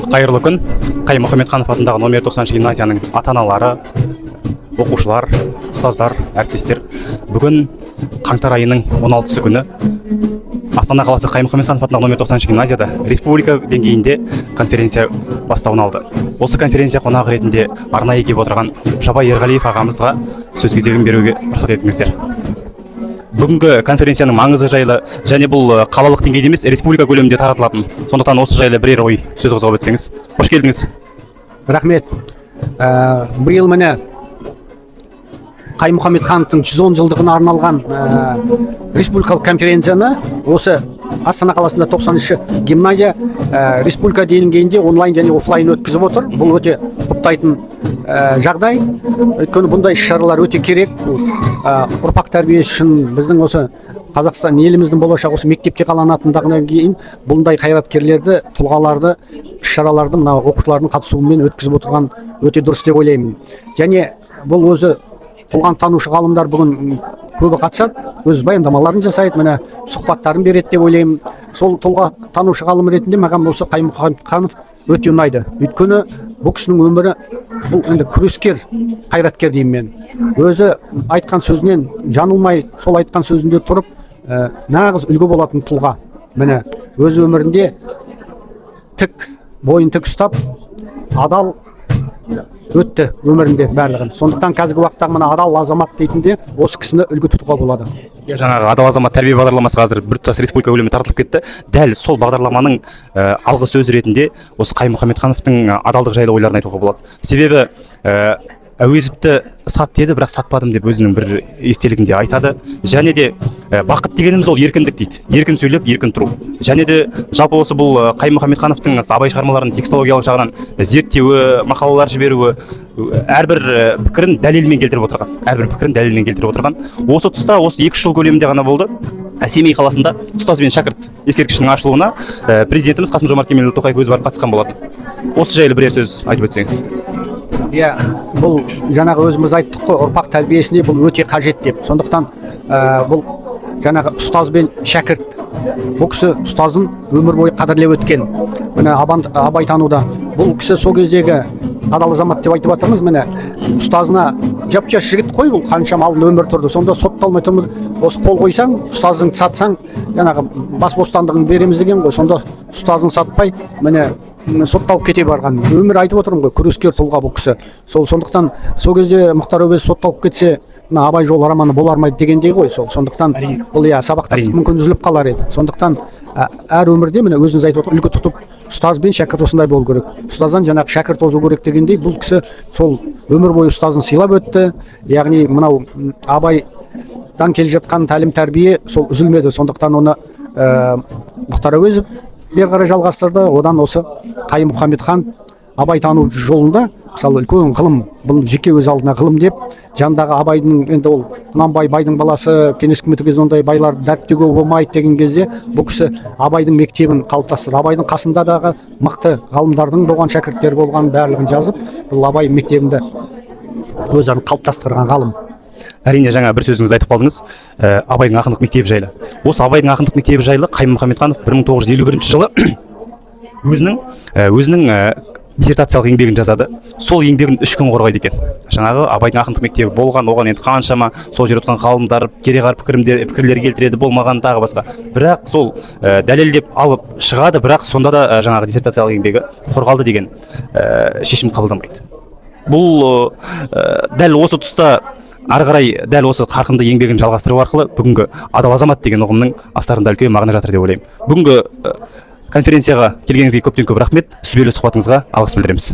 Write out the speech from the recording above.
Қайырлы күн. Қайым Мұхамедханов атындағы номер 90 гимназияның ата-аналары, оқушылар, ұстаздар, әріптестер. Бүгін қаңтар айының 16 күні Астана қаласы Қайым Мұхамедханов атындағы номер 90 гимназияда республика деңгейінде конференция бастауын алды. Осы конференция қонағы ретінде арнайы келіп отырған Жабай Ерғалиев ағамызға сөз кезегін беруге рұқсат етіңіздер. Бүгінгі конференцияның маңызы жайлы және бұл қалалық деңгейде емес, республика көлемінде таратылатын. Сондықтан осы жайлы бірер ой сөз қозғап өтсеңіз. Қош келдіңіз. Рахмет. Биыл міне Қайым Мұхамедхановтың 110 жылдығына арналған республикалық конференцияны осы Астана қаласында 90-шы гимназия республика деңгейінде онлайн және офлайн өткізіп отыр. Бұл өте құптайтын жағдай. Өйткені бұндай іс-шаралар өте керек. Ұрпақ тәрбиесі үшін біздің осы Қазақстан еліміздің болашағы осы мектепте қаланатындығынан кейін бұндай қайраткерлерді, тұлғаларды, іс-шараларды мына оқушылардың қатысуымен өткізіп отырған өте дұрыс деп ойлаймын. Және бұл өзі тұлғаны танушы ғалымдар бүгін көбі қатысады, өз баяндамаларын жасайды, міне сұхбаттарын береді деп ойлаймын. Сол тұлға танушы ғалым ретінде маған осы Қайым Мұхамедханов өте ұнайды. Өйткені бұл кісінің өмірі бұл енді күрескер, қайраткер деймін мен. Өзі айтқан сөзінен жаңылмай, сол айтқан сөзінде тұрып, нағыз үлгі болатын тұлға. Міне өз өмірінде тік, бойын тік ұстап, адал өтті өмірінде барлығын. Сондықтан қазіргі уақыттағы мына адал азамат дейтінде осы кісіні үлгі тұтуға болады. Жаңағы адал азамат тәрбие бағдарламасы қазір біртұтас республика көлемінде таратылып кетті. Дәл сол бағдарламаның алғы сөз ретінде осы Қайым Мұхамедхановтың адалдық жайлы ойларын айтуға болады. Себебі әуезовті сат деді, бірақ сатпадым деп өзінің бір естелігінде айтады. Және де бақыт дегеніміз ол еркіндік дейді. Еркін сөйлеп, еркін тұру. Және де жалпы осы бұл Қайым Мұхамедхановтың абай шығармаларын текстологиялық жағынан зерттеуі, мақалалар жіберуі, әрбір пікірін дәлелмен келтіріп отырған. Осы тұста осы 2 жыл көлемінде ғана болды. Семей қаласында ұстаз бен шәкірт ескерткішінің ашылуына президентіміз Қасым-Жомарт Кемелұлы Тоқаев өзі барып қатысқан болатын. Осы жайлы бірер сөз айтып өтсеңіз. Бұл жаңағы өзіміз айттық қой, ұрпақ тәрбиесіне бұл өте қажет деп. Сондықтан бұл жаңағы ұстаз бен шәкірт, бұл кісі ұстазын өмір бойы қадірлеп өткен. Міне абай тануда бұл кісі сол кездегі адал азамат деп айтып жатырмыз. Міне ұстазына жап-жас жігіт қой, бұл қанша малын өмір тұрды. Сонда сотталмай тұрмыз. Осы қол қойсаң, ұстазың сатсаң, жаңағы бас бостандығын береміз деген ғой. Сонда ұстазын сатпай, міне сотталып кете барған. Өмір айтып отырмын ғой, күрескер тұлға бұл кісі. Сондықтан сол кезде Мұхтар Әуезов сотталып кетсе, абай жолы романы болар ма дегендей ғой. Сондықтан бұл сабақтас мүмкін үзіліп қалар еді. Сондықтан әр өмірде міне өзіңіз айтып отырған үлгі тұтып, ұстаз бен шәкірт осындай болу керек. Ұстаздан жаңағы шәкірт озу керек дегендей, бұл кісі сол өмір бойы ұстазын сыйлап өтті. Яғни мынау абайдан келе жатқан тәлім тәрбие сол үзілмеді. Сондықтан оны Мұхтар Әуезов бері қарай жалғастырды. Одан осы Қайым Мұхамедхан абай тану жолында мысалы үлкен ғылым, бұл жеке өз алдына ғылым деп, жандағы абайдың енді ол Құнанбай байдың баласы, кеңес үкіметі кезінде ондай байлар дәріптеуге болмайды деген кезде бұл кісі абайдың мектебін қалыптастырды. Абайдың қасындағы мықты ғалымдардың болған, шәкірттер болған барлығын жазып, бұл абай мектебінде өздерін қалыптастырған ғалым. Әрине жаңа бір сөзіңізді айтып қалдыңыз, абайдың ақындық мектебі жайлы. Осы абайдың ақындық мектебі жайлы Қайым Мұхамедханов 1951 жылы өзінің диссертациялық еңбегін жазады. Сол еңбегін 3 күн қорғайды екен. Жаңағы абайдың ақындық мектебі болған, оған енді қаншама сол жерде отырған ғалымдар кереғар пікірлер келтіреді, болмаған тағы басқа. Бірақ сол дәлелдеп алып шығады, бірақ сонда да жаңағы диссертациялық еңбегі қорғалды деген шешім қабылданбайды. Бұл дәл осы тұста ары қарай дәл осы қарқынды еңбегін жалғастыру арқылы бүгінгі адал азамат деген ұғымның астарында үлкен мағына жатыр деп ойлаймын. Бүгінгі конференцияға келгеніңізге көптен көп рахмет. Сүбелі сұхбатыңызға алғыс білдіреміз.